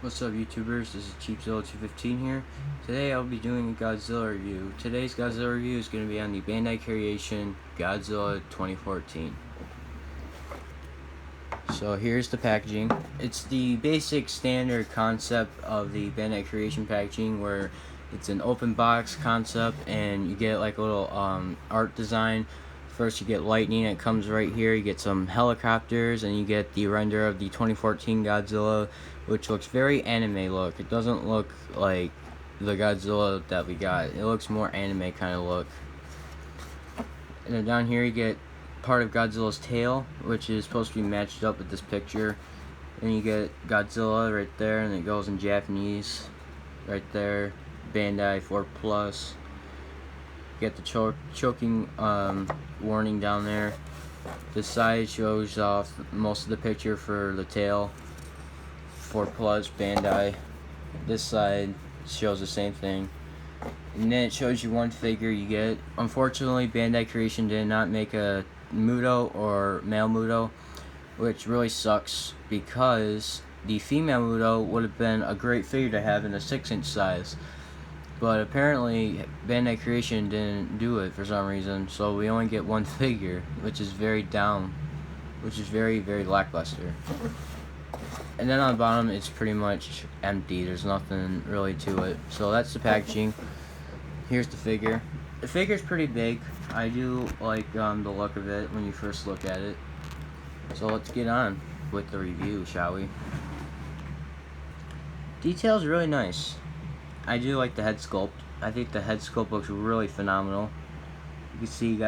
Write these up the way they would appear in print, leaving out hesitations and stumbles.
What's up, YouTubers? This is Cheapzilla215 here. Today I'll be doing a Godzilla review. Today's Godzilla review is going to be on the Bandai Creation Godzilla 2014. So here's the packaging. It's the basic standard concept of the Bandai Creation packaging, where it's an open box concept and you get like a little art design. First you get lightning, it comes right here. You get some helicopters and you get the render of the 2014 Godzilla, which looks very anime look. It doesn't look like the Godzilla that we got. It looks more anime kind of look. And then down here you get part of Godzilla's tail, which is supposed to be matched up with this picture. And you get Godzilla right there, and it goes in Japanese right there. Bandai 4+. You get the choking warning down there. This side shows off most of the picture for the tail. 4+ Bandai. This side shows the same thing. And then it shows you one figure you get. Unfortunately, Bandai Creation did not make a Muto or male Muto, which really sucks because the female Muto would have been a great figure to have in a 6-inch size. But apparently Bandai Creation didn't do it for some reason, so we only get one figure, which is very down, which is very, very lackluster. And then on the bottom it's pretty much empty. There's nothing really to it. So that's the packaging. Here's the figure. The figure's pretty big. I do like the look of it when you first look at it. So let's get on with the review, shall we? Detail's really nice. I do like the head sculpt. I think the head sculpt looks really phenomenal. You can see he's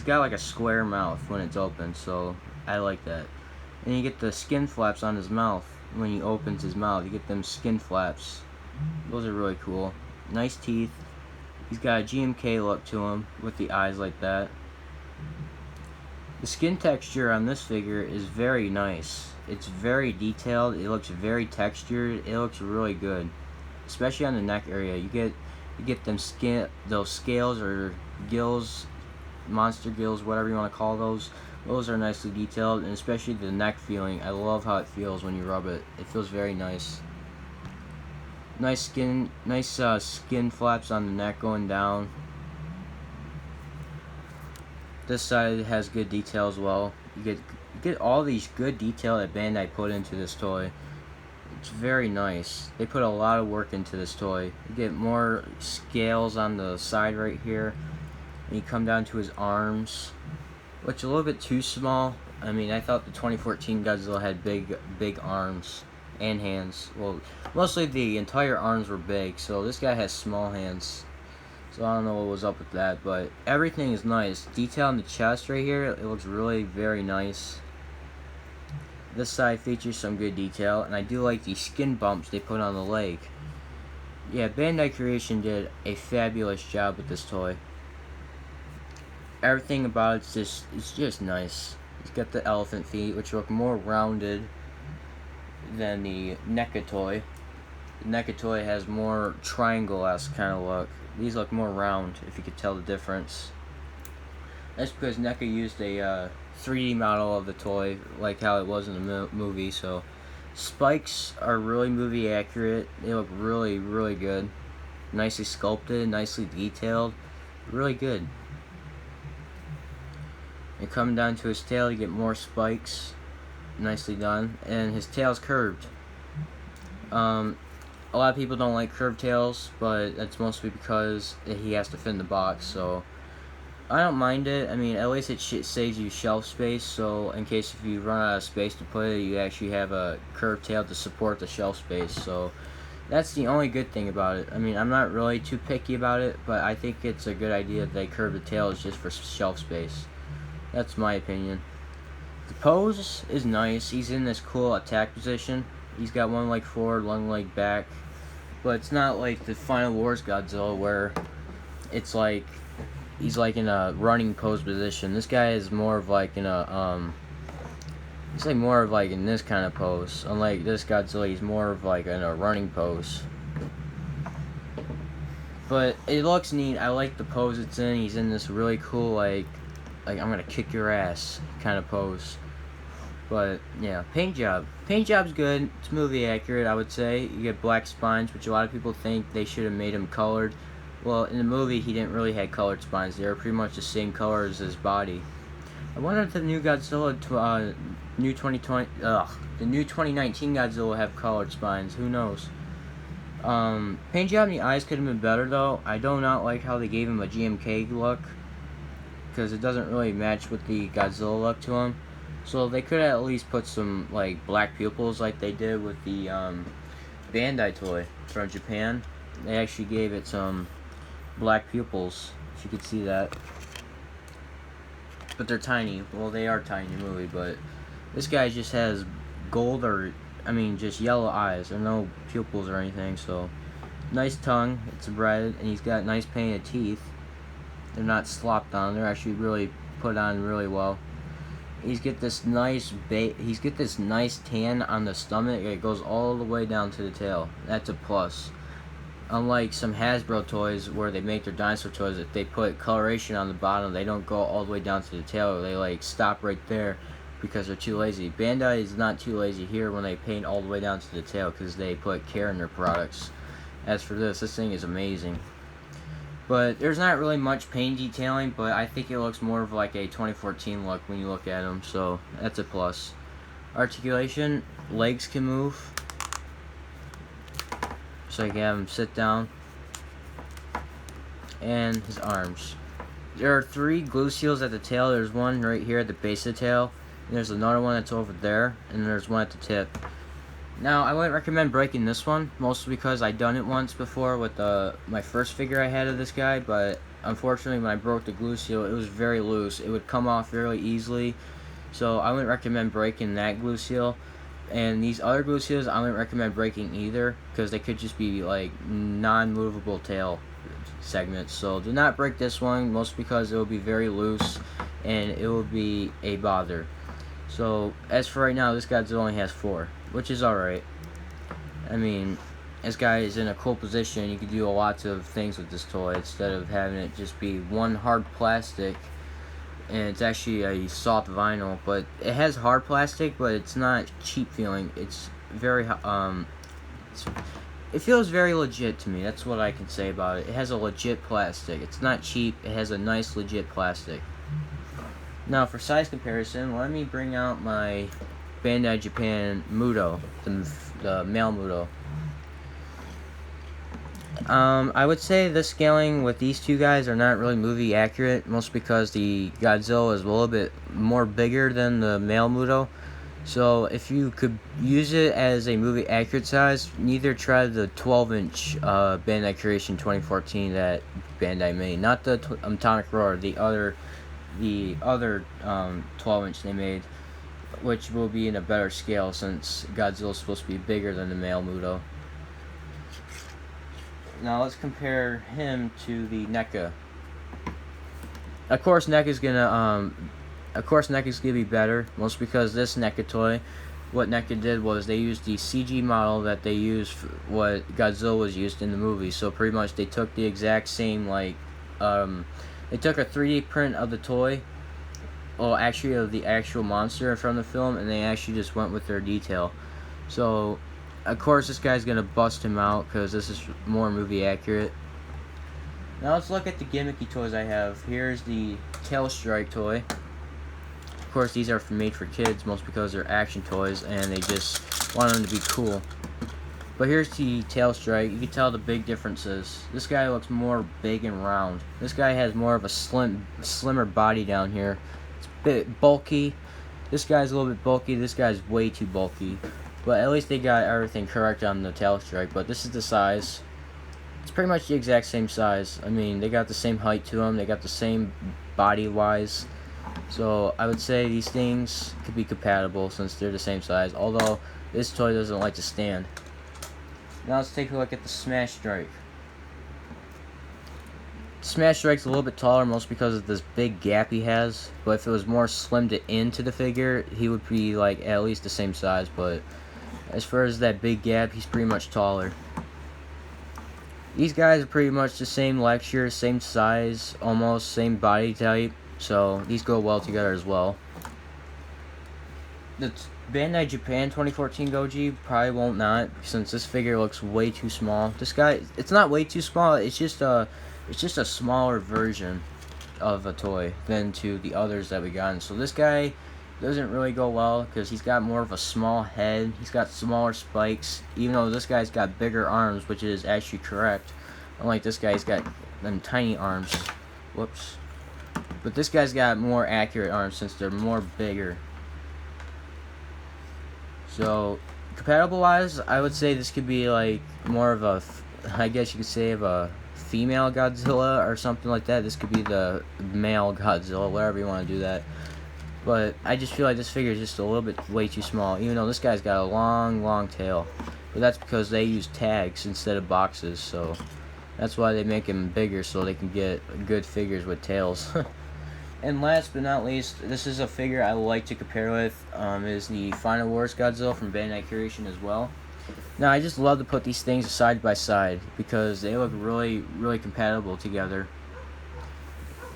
got like a square mouth when it's open, so I like that. And you get the skin flaps on his mouth when he opens his mouth. You get them skin flaps. Those are really cool. Nice teeth. He's got a GMK look to him with the eyes like that. The skin texture on this figure is very nice. It's very detailed. It looks very textured. It looks really good, especially on the neck area. You get those scales or gills, monster gills, whatever you want to call those. Those are nicely detailed, and especially the neck feeling. I love how it feels when you rub it. It feels very nice. Nice skin flaps on the neck going down. This side has good detail as well. You get all these good detail that Bandai put into this toy. It's very nice. They put a lot of work into this toy. You get more scales on the side right here. And you come down to his arms, which are a little bit too small. I mean, I thought the 2014 Godzilla had big arms and hands. Well, mostly the entire arms were big, so this guy has small hands. So I don't know what was up with that, but everything is nice. Detail on the chest right here, it looks really very nice. This side features some good detail, and I do like the skin bumps they put on the leg. Yeah, Bandai Creation did a fabulous job with this toy. Everything about it's just nice. It's got the elephant feet, which look more rounded than the NECA toy. The NECA toy has more triangle-esque kind of look. These look more round, if you could tell the difference. That's because NECA used a 3D model of the toy, like how it was in the movie. So spikes are really movie accurate. They look really, really good. Nicely sculpted, nicely detailed. Really good. And coming down to his tail, you get more spikes. Nicely done. And his tail's curved. A lot of people don't like curved tails, but that's mostly because he has to fit in the box, so I don't mind it. I mean, at least it saves you shelf space, so in case if you run out of space to put it, you actually have a curved tail to support the shelf space, so that's the only good thing about it. I mean, I'm not really too picky about it, but I think it's a good idea that they curve the tails just for shelf space. That's my opinion. The pose is nice. He's in this cool attack position. He's got one leg forward, one leg back. But it's not like the Final Wars Godzilla where it's like he's like in a running pose position. This guy is more of like in a he's like more of like in this kind of pose. Unlike this Godzilla, he's more of like in a running pose. But it looks neat. I like the pose it's in. He's in this really cool like I'm gonna kick your ass kind of pose. But yeah, paint job. Paint job's good. It's movie accurate, I would say. You get black spines, which a lot of people think they should have made him colored. Well, in the movie, he didn't really have colored spines. They were pretty much the same color as his body. I wonder if the new Godzilla, new 2020, the new 2019 Godzilla will have colored spines. Who knows? Paint job in the eyes could have been better though. I do not like how they gave him a GMK look, because it doesn't really match with the Godzilla look to him. So they could at least put some like black pupils like they did with the Bandai toy from Japan. They actually gave it some black pupils, if you could see that. But they're tiny. Well, they are tiny in the movie, but this guy just has gold, or I mean just yellow eyes. There are no pupils or anything, so nice tongue, it's red, and he's got nice painted teeth. They're not slopped on, they're actually really put on really well. He's got this nice tan on the stomach. It goes all the way down to the tail. That's a plus. Unlike some Hasbro toys where they make their dinosaur toys, if they put coloration on the bottom, they don't go all the way down to the tail. They like stop right there because they're too lazy. Bandai is not too lazy here when they paint all the way down to the tail, because they put care in their products. As for this thing is amazing. But there's not really much paint detailing, but I think it looks more of like a 2014 look when you look at him, so that's a plus. Articulation, legs can move. So I can have him sit down. And his arms. There are 3 glue seals at the tail. There's one right here at the base of the tail, and there's another one that's over there, and there's one at the tip. Now, I wouldn't recommend breaking this one, mostly because I've done it once before with my first figure I had of this guy, but unfortunately when I broke the glue seal, it was very loose. It would come off fairly easily, so I wouldn't recommend breaking that glue seal. And these other glue seals, I wouldn't recommend breaking either, because they could just be like non-movable tail segments. So do not break this one, mostly because it will be very loose and it will be a bother. So as for right now, this Godzilla only has 4, which is alright. I mean, this guy is in a cool position. You can do lots of things with this toy instead of having it just be one hard plastic. And it's actually a soft vinyl, but it has hard plastic, but it's not cheap feeling. It's very it feels very legit to me. That's what I can say about it. It has a legit plastic. It's not cheap. It has a nice legit plastic. Now for size comparison, let me bring out my Bandai Japan Muto, the male Muto. I would say the scaling with these two guys are not really movie accurate, mostly because the Godzilla is a little bit more bigger than the male Muto. So if you could use it as a movie accurate size, neither try the 12-inch Bandai Creation 2014 that Bandai made, not the Atomic Roar, the other 12-inch they made, which will be in a better scale since Godzilla is supposed to be bigger than the male Muto. Now let's compare him to the NECA. Of course, NECA's gonna be better, mostly because this NECA toy, what NECA did was they used the CG model that they used for what Godzilla was used in the movie. So pretty much they took the exact same they took a 3D print of the toy, well actually of the actual monster from the film, and they actually just went with their detail. So of course this guy's gonna bust him out because this is more movie accurate. Now let's look at the gimmicky toys I have. Here's the Tail Strike toy. Of course these are made for kids, most because they're action toys and they just want them to be cool. But here's the Tail Strike. You can tell the big differences. This guy looks more big and round. This guy has more of a slimmer body down here. It's a bit bulky. This guy's a little bit bulky. This guy's way too bulky. But at least they got everything correct on the Tail Strike. But this is the size. It's pretty much the exact same size. I mean, they got the same height to them. They got the same body-wise. So I would say these things could be compatible since they're the same size. Although this toy doesn't like to stand. Now let's take a look at the Smash Strike. Smash Strike's a little bit taller, mostly because of this big gap he has. But if it was more slimmed into the figure, he would be like at least the same size. But as far as that big gap, he's pretty much taller. These guys are pretty much the same lecture, same size, almost same body type. So these go well together as well. the Bandai Japan 2014 Goji probably won't not, since this figure looks way too small. This guy, it's not way too small. It's just a smaller version of a toy than to the others that we got. So this guy doesn't really go well because he's got more of a small head. He's got smaller spikes, even though this guy's got bigger arms, which is actually correct. Unlike this guy, he's got them tiny arms. Whoops. But this guy's got more accurate arms since they're more bigger. So, compatible wise, I would say this could be like more of a, I guess you could say, of a female Godzilla or something like that. This could be the male Godzilla, whatever you want to do that. But I just feel like this figure is just a little bit way too small, even though this guy's got a long tail. But that's because they use tags instead of boxes, so that's why they make him bigger, so they can get good figures with tails. And last but not least, this is a figure I like to compare with, is the Final Wars Godzilla from Bandai Curation as well. Now, I just love to put these things side by side because they look really compatible together.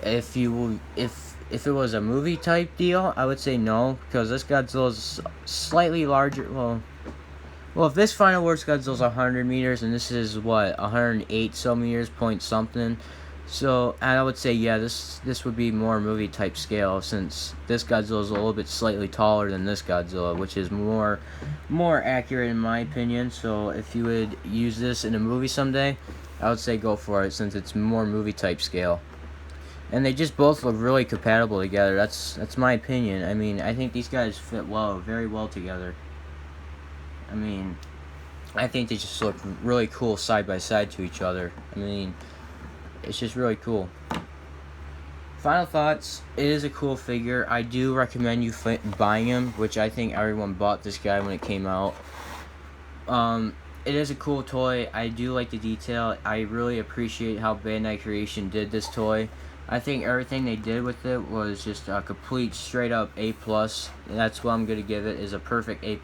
If it was a movie type deal, I would say no, because this Godzilla is slightly larger. Well, if this Final Wars Godzilla is 100 meters and this is what, 108 so meters, point something. So I would say, yeah, this would be more movie type scale, since this Godzilla is a little bit slightly taller than this Godzilla, which is more accurate in my opinion. So if you would use this in a movie someday, I would say go for it, since it's more movie type scale. And they just both look really compatible together. That's my opinion. I mean, I think these guys fit very well together. I mean, I think they just look really cool side by side to each other. I mean, it's just really cool. Final thoughts, it is a cool figure. I do recommend you buying him, which I think everyone bought this guy when it came out. It is a cool toy. I do like the detail. I really appreciate how Bandai Creation did this toy. I think everything they did with it was just a complete straight up A+. That's what I'm going to give it, is a perfect A+.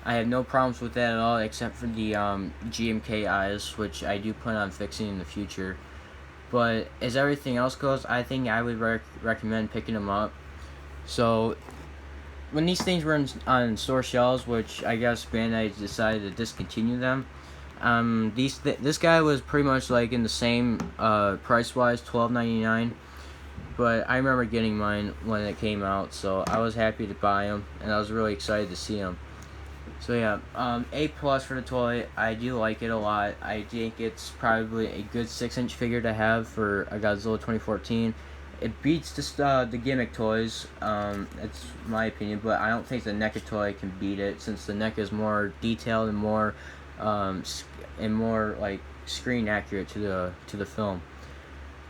I have no problems with that at all, except for the GMK eyes, which I do plan on fixing in the future. But as everything else goes, I think I would recommend picking them up. So when these things were on store shelves, which I guess Bandai decided to discontinue them, this guy was pretty much like in the same price wise, $12.99. But I remember getting mine when it came out, so I was happy to buy him, and I was really excited to see him. So yeah, A+ for the toy. I do like it a lot. I think it's probably a good 6-inch figure to have for a Godzilla 2014. It beats the gimmick toys. That's my opinion, but I don't think the NECA toy can beat it, since the NECA is more detailed and more like screen accurate to the film.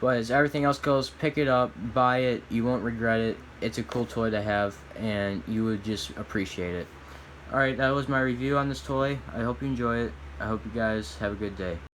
But as everything else goes, pick it up, buy it. You won't regret it. It's a cool toy to have, and you would just appreciate it. Alright, that was my review on this toy. I hope you enjoy it. I hope you guys have a good day.